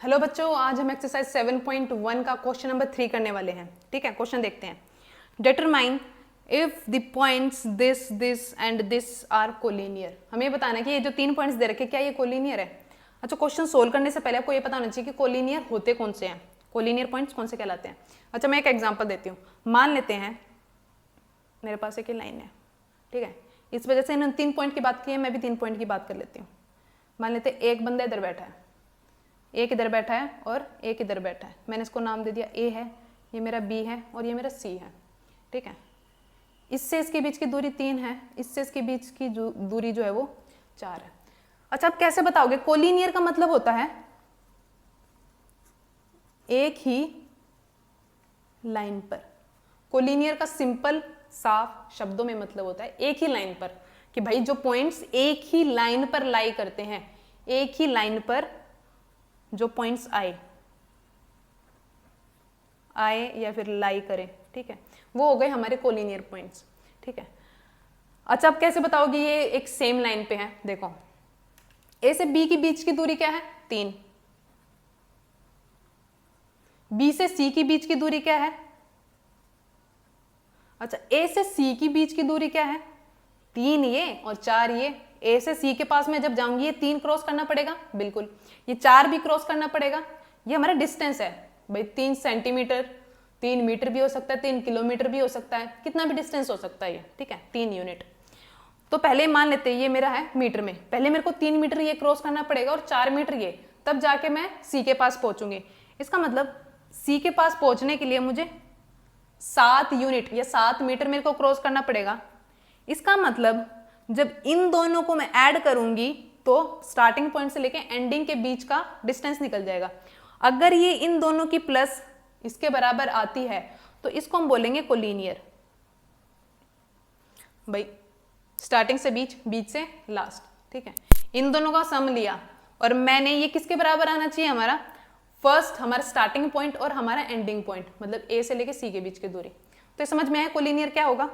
Hello बच्चों, आज हम एक्सरसाइज 7.1 का क्वेश्चन नंबर 3 करने वाले हैं। ठीक है, क्वेश्चन देखते हैं। Determine if the points this this and this are collinear. हमें ये बताना है कि ये जो 3 पॉइंट्स दे रखे क्या ये कोलिनियर है। अच्छा, क्वेश्चन सोल्व करने से पहले आपको ये पता होना चाहिए कि कोलिनियर होते कौन से हैं, कोलिनियर पॉइंट्स कौन से कहलाते हैं। अच्छा, मैं एक एग्जाम्पल देती हूँ। मान लेते हैं मेरे पास एक लाइन है, ठीक है, इस वजह से इन्होंने 3 पॉइंट की बात की है, मैं भी 3 पॉइंट की बात कर लेती हूँ। मान लेते हैं एक बंदा इधर बैठा है, एक इधर बैठा है और एक इधर बैठा है। मैंने इसको नाम दे दिया ए है, ये मेरा बी है और ये मेरा सी है। ठीक है, इससे इसके बीच की दूरी 3 है, इससे इसके बीच की दूरी जो है वो 4 है। अच्छा, आप कैसे बताओगे? कोलिनियर का मतलब होता है एक ही लाइन पर। कोलिनियर का सिंपल साफ शब्दों में मतलब होता है एक ही लाइन पर, कि भाई जो पॉइंट्स एक ही लाइन पर लाई करते हैं, एक ही लाइन पर जो पॉइंट्स आए या फिर लाई करें, ठीक है, वो हो गए हमारे कोलिनियर पॉइंट्स। ठीक है, अच्छा आप कैसे बताओगे ये एक सेम लाइन पे है? देखो, ए से बी के बीच की दूरी क्या है? 3। बी से सी की बीच की दूरी क्या है? अच्छा, ए से सी की बीच की दूरी क्या है? 3 ये और 4 ये। ए से सी के पास में जब जाऊंगी ये 3 क्रॉस करना पड़ेगा, बिल्कुल, ये 4 भी क्रॉस करना पड़ेगा। ये हमारा डिस्टेंस है भाई, 3 सेंटीमीटर, 3 मीटर भी हो सकता है, 3 किलोमीटर भी हो सकता है, कितना भी डिस्टेंस हो सकता है ये। ठीक है, 3 यूनिट। तो पहले मान लेते हैं ये मेरा है मीटर में, पहले मेरे को 3 मीटर ये क्रॉस करना पड़ेगा और 4 मीटर ये, तब जाके मैं सी के पास पहुंचूंगी। इसका मतलब सी के पास पहुंचने के लिए मुझे 7 यूनिट या 7 मीटर मेरे को क्रॉस करना पड़ेगा। इसका मतलब जब इन दोनों को मैं ऐड करूंगी तो स्टार्टिंग पॉइंट से लेके एंडिंग के बीच का डिस्टेंस निकल जाएगा। अगर ये इन दोनों की प्लस इसके बराबर आती है तो इसको हम बोलेंगे कोलिनियर। भाई स्टार्टिंग से बीच, बीच से लास्ट, ठीक है, इन दोनों का सम लिया और मैंने ये किसके बराबर आना चाहिए? हमारा फर्स्ट, हमारा स्टार्टिंग पॉइंट और हमारा एंडिंग पॉइंट, मतलब ए से लेके सी के बीच की दूरी। तो समझ में आया कोलिनियर क्या होगा,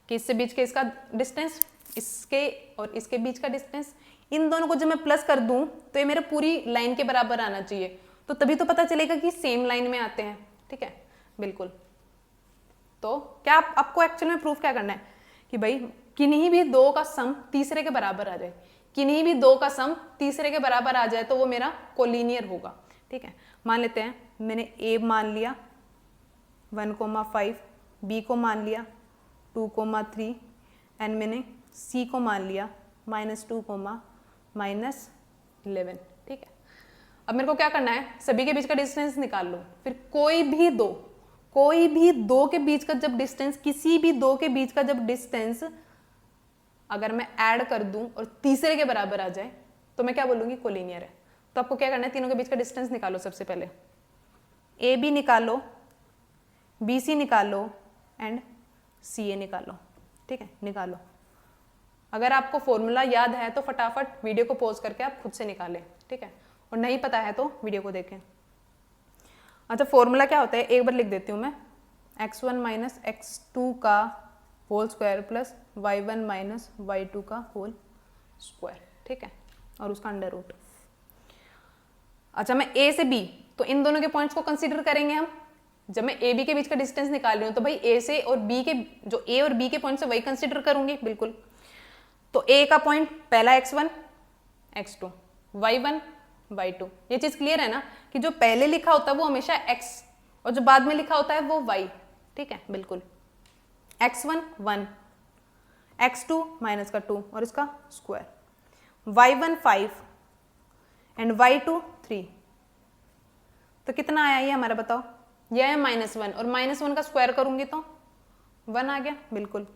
कि इससे बीच के इसका डिस्टेंस, इसके और इसके बीच का डिस्टेंस, इन दोनों को जब मैं प्लस कर दूं तो ये मेरे पूरी लाइन के बराबर आना चाहिए, तो तभी तो पता चलेगा कि सेम लाइन में आते हैं। ठीक है, बिल्कुल। तो क्या आपको एक्चुअल में प्रूफ क्या करना है कि भाई किन्हीं भी दो का सम तीसरे के बराबर आ जाए, किन्हीं भी दो का सम तीसरे के बराबर आ जाए तो वो मेरा कोलिनियर होगा। ठीक है, मान लेते हैं मैंने ए मान लिया 1,5, बी को मान लिया 2,3 एंड मैंने सी को मान लिया -2, -11। ठीक है, अब मेरे को क्या करना है? सभी के बीच का डिस्टेंस निकाल लो। फिर कोई भी दो के बीच का जब डिस्टेंस, किसी भी दो के बीच का जब डिस्टेंस अगर मैं ऐड कर दूं और तीसरे के बराबर आ जाए तो मैं क्या बोलूंगी? कोलिनियर है। तो आपको क्या करना है? तीनों के बीच का डिस्टेंस निकालो। सबसे पहले ए बी निकालो, बी सी निकालो एंड सी ए निकालो। ठीक है, निकालो। अगर आपको फॉर्मूला याद है तो फटाफट वीडियो को पॉज करके आप खुद से निकालें। ठीक है, और नहीं पता है तो वीडियो को देखें। अच्छा, फॉर्मूला क्या होता है एक बार लिख देती हूँ मैं। x1 - x2 का whole square plus y1 - y2 का होल स्क्वायर। ठीक है, और उसका अंडर रूट। अच्छा, मैं ए से बी, तो इन दोनों के पॉइंट्स को कंसीडर करेंगे हम। जब मैं ए बी के बीच का डिस्टेंस निकाल रही हूँ तो भाई ए से और बी के, जो ए और बी के पॉइंट्स है वही कंसीडर करूंगी, बिल्कुल। तो ए का पॉइंट पहला x1 x2, y1 y2। ये चीज क्लियर है ना कि जो पहले लिखा होता है वो हमेशा x और जो बाद में लिखा होता है वो y। ठीक है, बिल्कुल। x1 1, x2 -2 और इसका स्क्वायर, y1 5 एंड y2 3। तो कितना आया ये हमारा? बताओ। यह है -1 और -1 का स्क्वायर करूंगी तो 1 आ गया, बिल्कुल,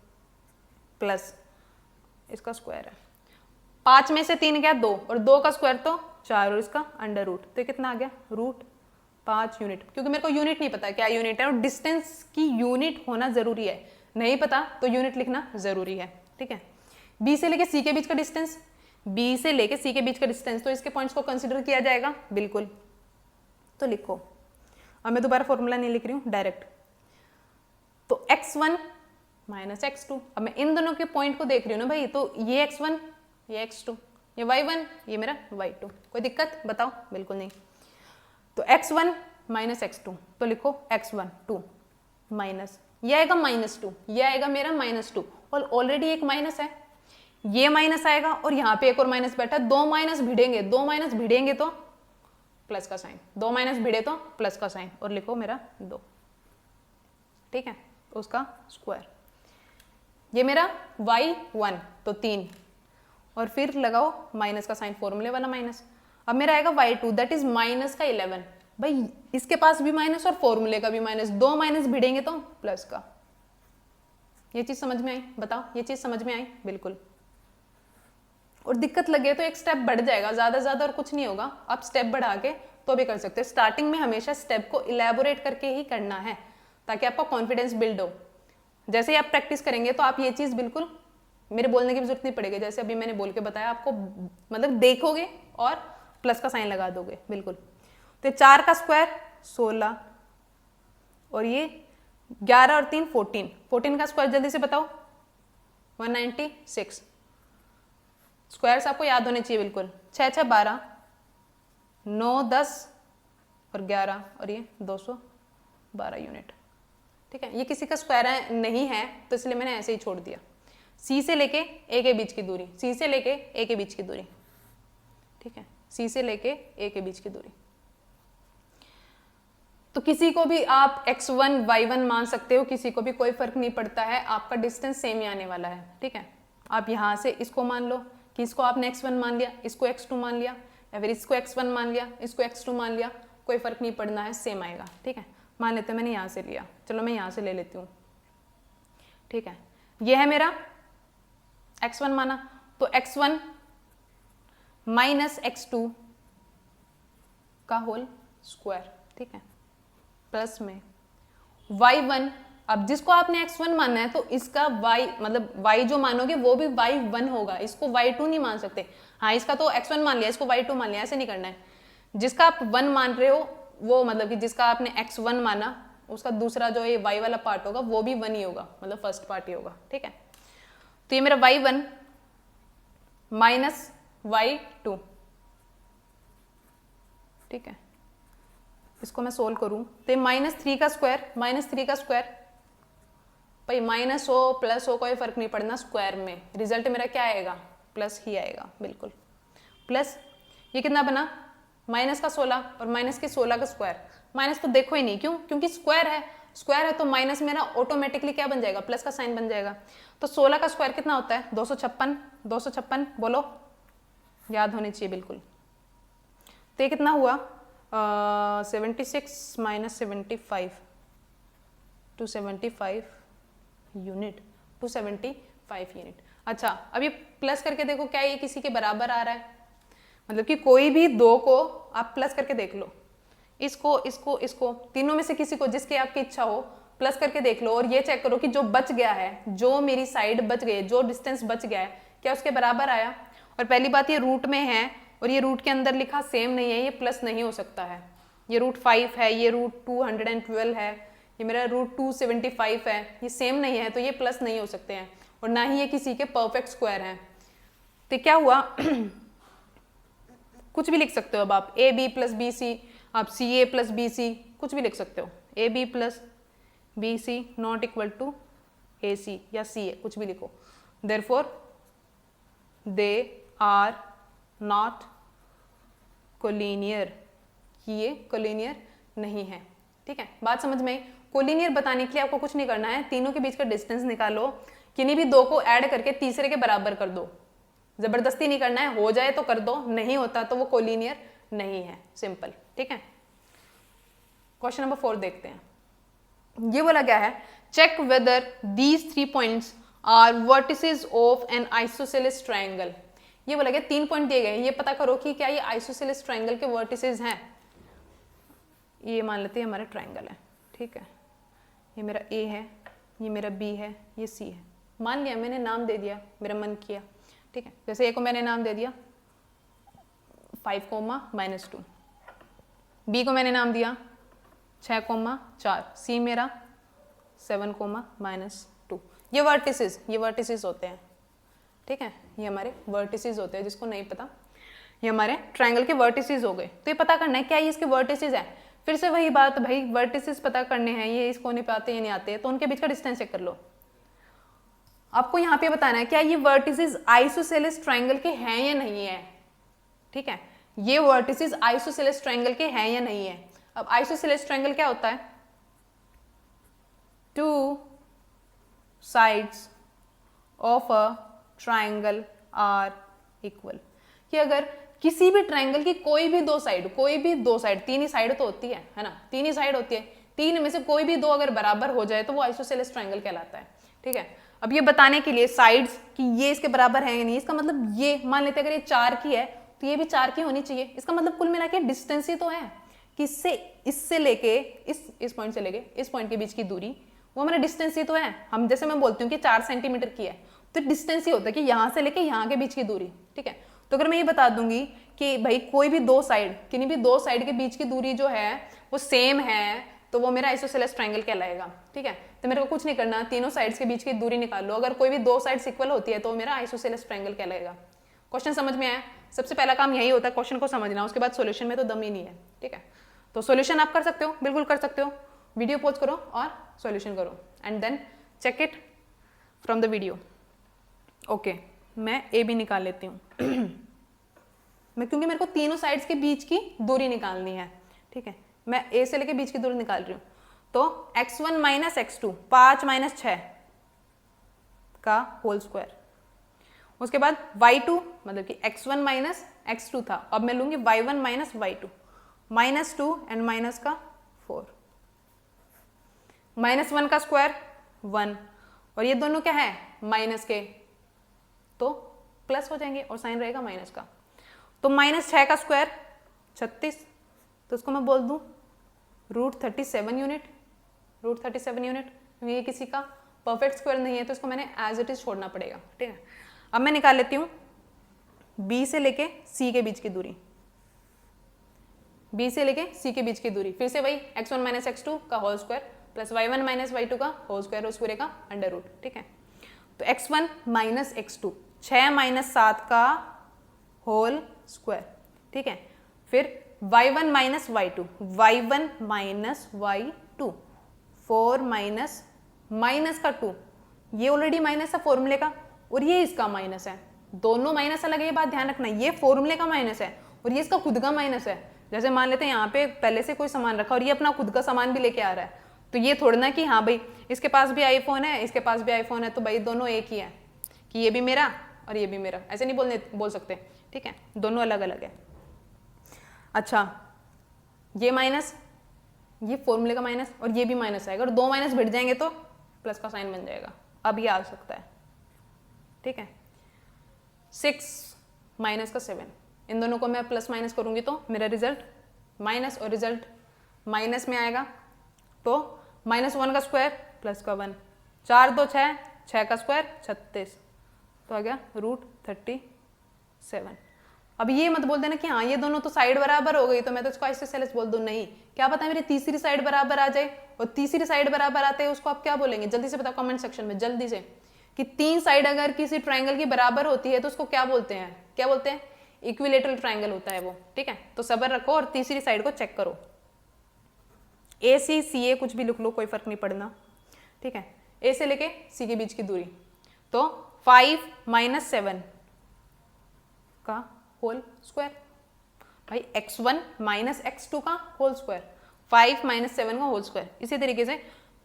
प्लस इसका स्क्वायर है। 5 में से 3 गया 2 और 2 का स्क्वायर तो 4 और इसका अंडर रूट, तो कितना आ गया? √5 यूनिट। क्योंकि मेरे को यूनिट नहीं पता क्या यूनिट है और डिस्टेंस की यूनिट होना जरूरी है, नहीं पता तो यूनिट लिखना जरूरी है। ठीक है, बी से लेके सी के बीच का डिस्टेंस, बी से लेके सी के बीच का डिस्टेंस, तो इसके पॉइंट्स को कंसीडर किया जाएगा, बिल्कुल। तो लिखो। अब मैं दोबारा फॉर्मूला नहीं लिख रही हूँ, डायरेक्ट। तो x1 - x2, अब मैं इन दोनों के पॉइंट को देख रही हूँ ना भाई, तो ये x1 ये x2, ये y1 ये मेरा y2। कोई दिक्कत बताओ? बिल्कुल नहीं। तो x1 माइनस x2, तो लिखो x1 2 माइनस, ये आएगा -2, ये आएगा मेरा -2, और ऑलरेडी एक माइनस है, ये माइनस आएगा और यहाँ पे एक और माइनस बैठा, दो माइनस भिड़ेंगे तो प्लस का साइन, दो माइनस भिड़े तो प्लस का साइन, और लिखो मेरा 2, ठीक है, उसका स्क्वायर। ये मेरा y1 तो 3, और फिर लगाओ माइनस का साइन, फॉर्मूले वाला माइनस। अब मेरा आएगा y2 दैट इज माइनस का 11, भाई इसके पास भी माइनस और फॉर्मूले का भी माइनस, दो माइनस भिड़ेंगे तो प्लस का। ये चीज समझ में आई? बताओ, ये चीज समझ में आई? बिल्कुल। और दिक्कत लगे तो एक स्टेप बढ़ जाएगा, ज्यादा और कुछ नहीं होगा, आप स्टेप बढ़ा के तो भी कर सकते हो। स्टार्टिंग में हमेशा स्टेप को इलेबोरेट करके ही करना है ताकि आपका कॉन्फिडेंस बिल्ड हो। जैसे ही आप प्रैक्टिस करेंगे तो आप ये चीज बिल्कुल मेरे बोलने की भी जरूरत नहीं पड़ेगी, जैसे अभी मैंने बोल के बताया आपको, मतलब देखोगे और प्लस का साइन लगा दोगे बिल्कुल। तो 4 का स्क्वायर 16, और ये 11 और 3 14, 14 का स्क्वायर जल्दी से बताओ 196। स्क्वायर्स आपको याद होने चाहिए बिल्कुल, 6 6 12, 9 10 और 11, और ये 212 यूनिट, ठीक है। ये किसी का स्क्वायर नहीं है तो इसलिए मैंने ऐसे ही छोड़ दिया। सी से लेके ए के बीच की दूरी, सी से लेके ए के बीच की दूरी, ठीक है, सी से लेके ए के बीच की दूरी। तो किसी को भी आप x1 y1 मान सकते हो, किसी को भी कोई फर्क नहीं पड़ता है, आपका डिस्टेंस सेम ही आने वाला है, ठीक है। आप यहाँ से इसको मान लो कि इसको आपने x1 मान लिया, इसको x2 मान लिया, या फिर इसको x1 मान लिया, इसको x2 मान लिया, कोई फर्क नहीं पड़ना है, सेम आएगा, ठीक है। मान लेते हैं मैंने यहाँ से लिया, चलो मैं यहाँ से ले लेती हूँ, ठीक है। ये है मेरा x1 माना, तो x1 माइनस x2 का होल स्क्वायर, ठीक है, प्लस में y1, अब जिसको आपने x1 मानना है तो इसका y मतलब y जो मानोगे वो भी y1 होगा, इसको y2 नहीं मान सकते। हाँ, इसका तो x1 मान लिया, इसको y2 मान लिया, ऐसे नहीं करना है। जिसका आप 1 मान रहे हो वो मतलब कि जिसका आपने x1 माना उसका दूसरा जो ये y वाला पार्ट होगा वो भी 1 ही होगा, मतलब फर्स्ट पार्ट ही होगा, ठीक है। तो ये मेरा y1 माइनस y2, ठीक है। इसको मैं सोल्व करूं तो -3 का स्क्वायर, -3 का स्क्वायर, भाई माइनस हो प्लस हो कोई फर्क नहीं पड़ना, स्क्वायर में रिजल्ट मेरा क्या आएगा? प्लस ही आएगा, बिल्कुल प्लस। ये कितना बना? माइनस का 16 और माइनस के 16 का स्क्वायर, माइनस तो देखो ही नहीं, क्यों? क्योंकि स्क्वायर है, स्क्वायर है तो माइनस मेरा ऑटोमेटिकली क्या बन जाएगा? प्लस का साइन बन जाएगा। तो 16 का स्क्वायर कितना होता है? 256, 256 बोलो, याद होनी चाहिए बिल्कुल। तो ये कितना हुआ? 76 माइनस 75, 275 यूनिट, 275 यूनिट। अच्छा, अब ये प्लस करके देखो, क्या ये किसी के बराबर आ रहा है? मतलब कि कोई भी दो को आप प्लस करके देख लो, इसको इसको इसको, तीनों में से किसी को, जिसकी आपकी इच्छा हो, प्लस करके देख लो और ये चेक करो कि जो बच गया है, जो मेरी साइड बच गई, जो डिस्टेंस बच गया है, क्या उसके बराबर आया? और पहली बात, ये रूट में है और ये रूट के अंदर लिखा सेम नहीं है, ये प्लस नहीं हो सकता है। ये रूट 5 है, ये रूट 212 है, ये मेरा रूट 275 है, ये सेम नहीं है तो ये प्लस नहीं हो सकते हैं, और ना ही ये किसी के परफेक्ट स्क्वायर हैं। तो क्या हुआ? कुछ भी लिख सकते हो अब आप, A B plus B C, आप सी ए प्लस बी सी, कुछ भी लिख सकते हो। A B plus B C not equal to A C या सी ए, कुछ भी लिखो। Therefore they are not collinear, कि ये कोलिनियर नहीं है, ठीक है। बात समझ में आई? कोलिनियर बताने के लिए आपको कुछ नहीं करना है, तीनों के बीच का डिस्टेंस निकालो, किन्हीं भी दो को ऐड करके तीसरे के बराबर कर दो, जबरदस्ती नहीं करना है, हो जाए तो कर दो, नहीं होता तो वो कोलिनियर नहीं है, सिंपल, ठीक है। क्वेश्चन नंबर 4 देखते हैं। ये बोला क्या है? Check whether these 3 points are vertices of an isosceles triangle. ये बोला गया 3 पॉइंट दिए गए, ये पता करो कि क्या ये आइसोसेलेस ट्रायंगल के वर्टिसेस हैं। ये मान लेते हैं हमारा ट्रायंगल है, ठीक है। ये मेरा ए है, ये मेरा बी है, ये सी है, मान लिया मैंने, नाम दे दिया, मेरा मन किया, ठीक है। जैसे ए को मैंने नाम दे दिया 5, -2, बी को मैंने नाम दिया 6, 4, सी मेरा 7, -2। ये वर्टिसेस होते हैं, ठीक है, ये हमारे वर्टिसेस होते हैं। जिसको नहीं पता ये हमारे ट्रायंगल के वर्टिसेस हो गए। तो ये पता करना है क्या ये इसके वर्टिसेस है। फिर से वही बात भाई, वर्टिसेस पता करने हैं, ये इस कोने पे आते हैं, ये नहीं आते, तो उनके बीच का डिस्टेंस चेक कर लो। आपको यहाँ पे बताना है क्या ये वर्टिसेस आइसोसेलेस ट्रायंगल के हैं या नहीं है। ठीक है, ये वर्टिसेस आइसोसेलेस ट्रायंगल के हैं या नहीं है। अब आइसोसेलेस ट्रायंगल क्या होता है, two sides of a triangle are equal, कि अगर किसी भी ट्रायंगल की कोई भी दो साइड, तीन ही साइड तो होती है ना, तीन ही साइड होती है, तीन में से कोई भी दो अगर बराबर हो जाए तो वो आइसोसेलेस ट्रायंगल कहलाता है। ठीक है, अब ये बताने के लिए साइड्स कि ये इसके बराबर है या नहीं, इसका मतलब ये मान लेते हैं अगर ये 4 की है तो ये भी 4 की होनी चाहिए। इसका मतलब कुल मिला के डिस्टेंस ही तो है कि इससे लेके इस पॉइंट से लेके इस पॉइंट के बीच की दूरी, वो हमारा डिस्टेंस ही तो है। हम जैसे मैं बोलती हूँ कि 4 सेंटीमीटर की है, तो डिस्टेंस ही होता है कि यहाँ से लेके यहाँ के बीच की दूरी। ठीक है, तो अगर मैं ये बता दूंगी कि भाई कोई भी दो साइड, किन्हीं भी दो साइड के बीच की दूरी जो है वो सेम है, तो वो मेरा आइसोसेलेस ट्रायंगल कहलाएगा। ठीक है, तो मेरे को कुछ नहीं करना, तीनों साइड्स के बीच की दूरी निकाल लो, अगर कोई भी दो साइड्स इक्वल होती है तो मेरा आइसोसेलेस ट्रायंगल कहलाएगा। क्वेश्चन समझ में आया? सबसे पहला काम यही होता है, क्वेश्चन को समझना, उसके बाद सॉल्यूशन में तो दम ही नहीं है। ठीक है, तो सॉल्यूशन आप कर सकते हो, बिल्कुल कर सकते हो, वीडियो पॉज करो और सॉल्यूशन करो and then check it from the video. Okay, मैं ए भी निकाल लेती हूँ मैं, क्योंकि मेरे को तीनों साइड्स के बीच की दूरी निकालनी है। ठीक है, मैं ए से लेके बीच की दूरी निकाल रही हूँ। तो x1 माइनस x2, 5 माइनस 6 का होल स्क्वायर, उसके बाद y2 मतलब कि x1 माइनस x2 था, अब मैं लूंगी y1 minus y2, minus 2 and minus का 4, माइनस 1 का स्क्वायर 1, और ये दोनों क्या है माइनस के, तो प्लस हो जाएंगे और साइन रहेगा माइनस का। तो माइनस 6 का स्क्वायर 36, तो उसको मैं बोल दूं √37 यूनिट, √37 यूनिट। ये किसी का परफेक्ट स्क्वायर नहीं है तो इसको मैंने एज इट इज छोड़ना पड़ेगा। ठीक है, अब मैं निकाल लेती हूँ बी से लेके सी के बीच की दूरी, बी से लेके सी के बीच की दूरी, फिर से वही x1 माइनस x2 का whole square plus y1 minus y2 का होल स्क्वायर, उस पूरे का अंडर रूट। ठीक है, तो x1 माइनस x2 6 माइनस 7 का होल स्क्वायर। ठीक है, फिर y1 minus y2, y1 minus y2, 4 minus minus का 2, ये ऑलरेडी माइनस है फॉर्मूले का और ये इसका माइनस है, दोनों माइनस अलग है, ये बात ध्यान रखना, ये फॉर्मूले का माइनस है और ये इसका खुद का माइनस है। जैसे मान लेते हैं यहाँ पे पहले से कोई सामान रखा और ये अपना खुद का सामान भी लेके आ रहा है, तो ये थोड़ा ना कि हाँ भाई इसके पास भी आईफोन है, इसके पास भी आईफोन है, तो भाई दोनों एक ही है कि ये भी मेरा और ये भी मेरा, ऐसे नहीं बोल सकते। ठीक है, दोनों अलग अलग है। अच्छा, ये माइनस, ये फॉर्मूले का माइनस और ये भी माइनस है, अगर दो माइनस भिड़ जाएंगे तो प्लस का साइन बन जाएगा, अब ये आ सकता है। ठीक है, 6 माइनस का 7, इन दोनों को मैं प्लस माइनस करूंगी तो मेरा रिजल्ट माइनस और रिजल्ट माइनस में आएगा, तो -1 का स्क्वायर प्लस का 1, 4 2 6, 6 का स्क्वायर 36, तो आ गया √37। अब ये मत बोल देना कि हाँ ये दोनों तो साइड बराबर हो गई तो मैं तो इसको आइसोसेलेस बोल दूं, नहीं, क्या पता मेरी तीसरी साइड बराबर आ जाए, और तीसरी साइड बराबर आते हैं उसको आप क्या बोलेंगे, जल्दी से बताओ कमेंट सेक्शन में, जल्दी से, कि 3 साइड अगर किसी ट्राइंगल की बराबर होती है तो उसको क्या बोलते हैं, क्या बोलते हैं, इक्विलेटरल ट्राइंगल होता है वो। ठीक है, तो सब्र रखो और तीसरी साइड को चेक करो, AC कुछ भी लिख लो, कोई फर्क नहीं पड़ना। ठीक है, ए से लेके सी के बीच की दूरी, तो 5 माइनस 7 का होल स्क्वायर, भाई x1 माइनस x2 का होल स्क्वायर, 5 माइनस 7 का होल स्क्वायर, इसी तरीके से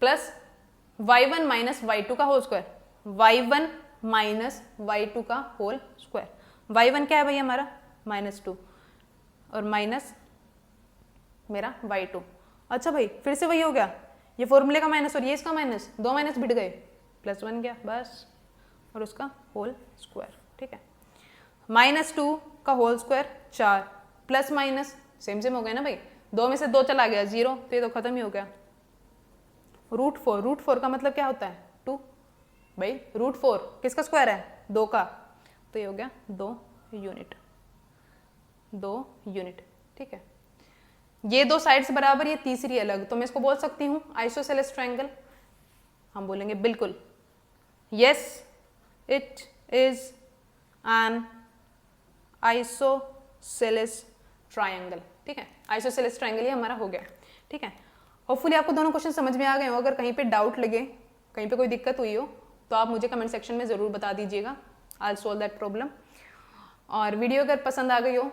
प्लस y1 माइनस y2 का whole square, y1 minus y2 का होल स्क्वायर, y1 क्या है भाई हमारा -2 और माइनस मेरा y2। अच्छा भाई फिर से वही हो गया, ये फॉर्मूले का माइनस और ये इसका माइनस, दो माइनस भिड़ गए, प्लस 1 गया बस, और उसका होल स्क्वायर। ठीक है, -2 का whole square 4, plus minus same same हो गया ना भाई, 2 में से 2 चला गया 0, तो ये तो खत्म ही हो गया। √4 का मतलब क्या होता है 2, भाई √4 किसका स्क्वायर है 2 का, तो ये हो गया 2 यूनिट, 2 यूनिट। ठीक है, ये दो साइड्स बराबर, ये तीसरी अलग, तो मैं इसको बोल सकती हूँ आइसोसेलेस ट्रायंगल, हम बोलेंगे बिल्कुल yes it is an isosceles isosceles triangle. ठीक है, आइसोसेलेस ट्रायंगल ये हमारा हो गया। ठीक है, होपफुली आपको दोनों क्वेश्चन समझ में आ गए हो। अगर कहीं पे डाउट लगे, कहीं पे कोई दिक्कत हुई हो, तो आप मुझे कमेंट सेक्शन में ज़रूर बता दीजिएगा। I will solve that problem. और वीडियो अगर पसंद आ गई हो,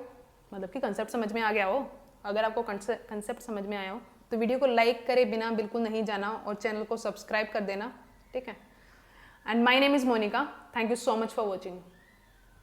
मतलब कि कंसेप्ट समझ में आ गया हो, अगर आपको कंसेप्ट समझ में आया हो तो वीडियो को लाइक करे बिना बिल्कुल नहीं जाना और चैनल को सब्सक्राइब कर देना। ठीक है, and my name is Monika. Thank you so much for watching.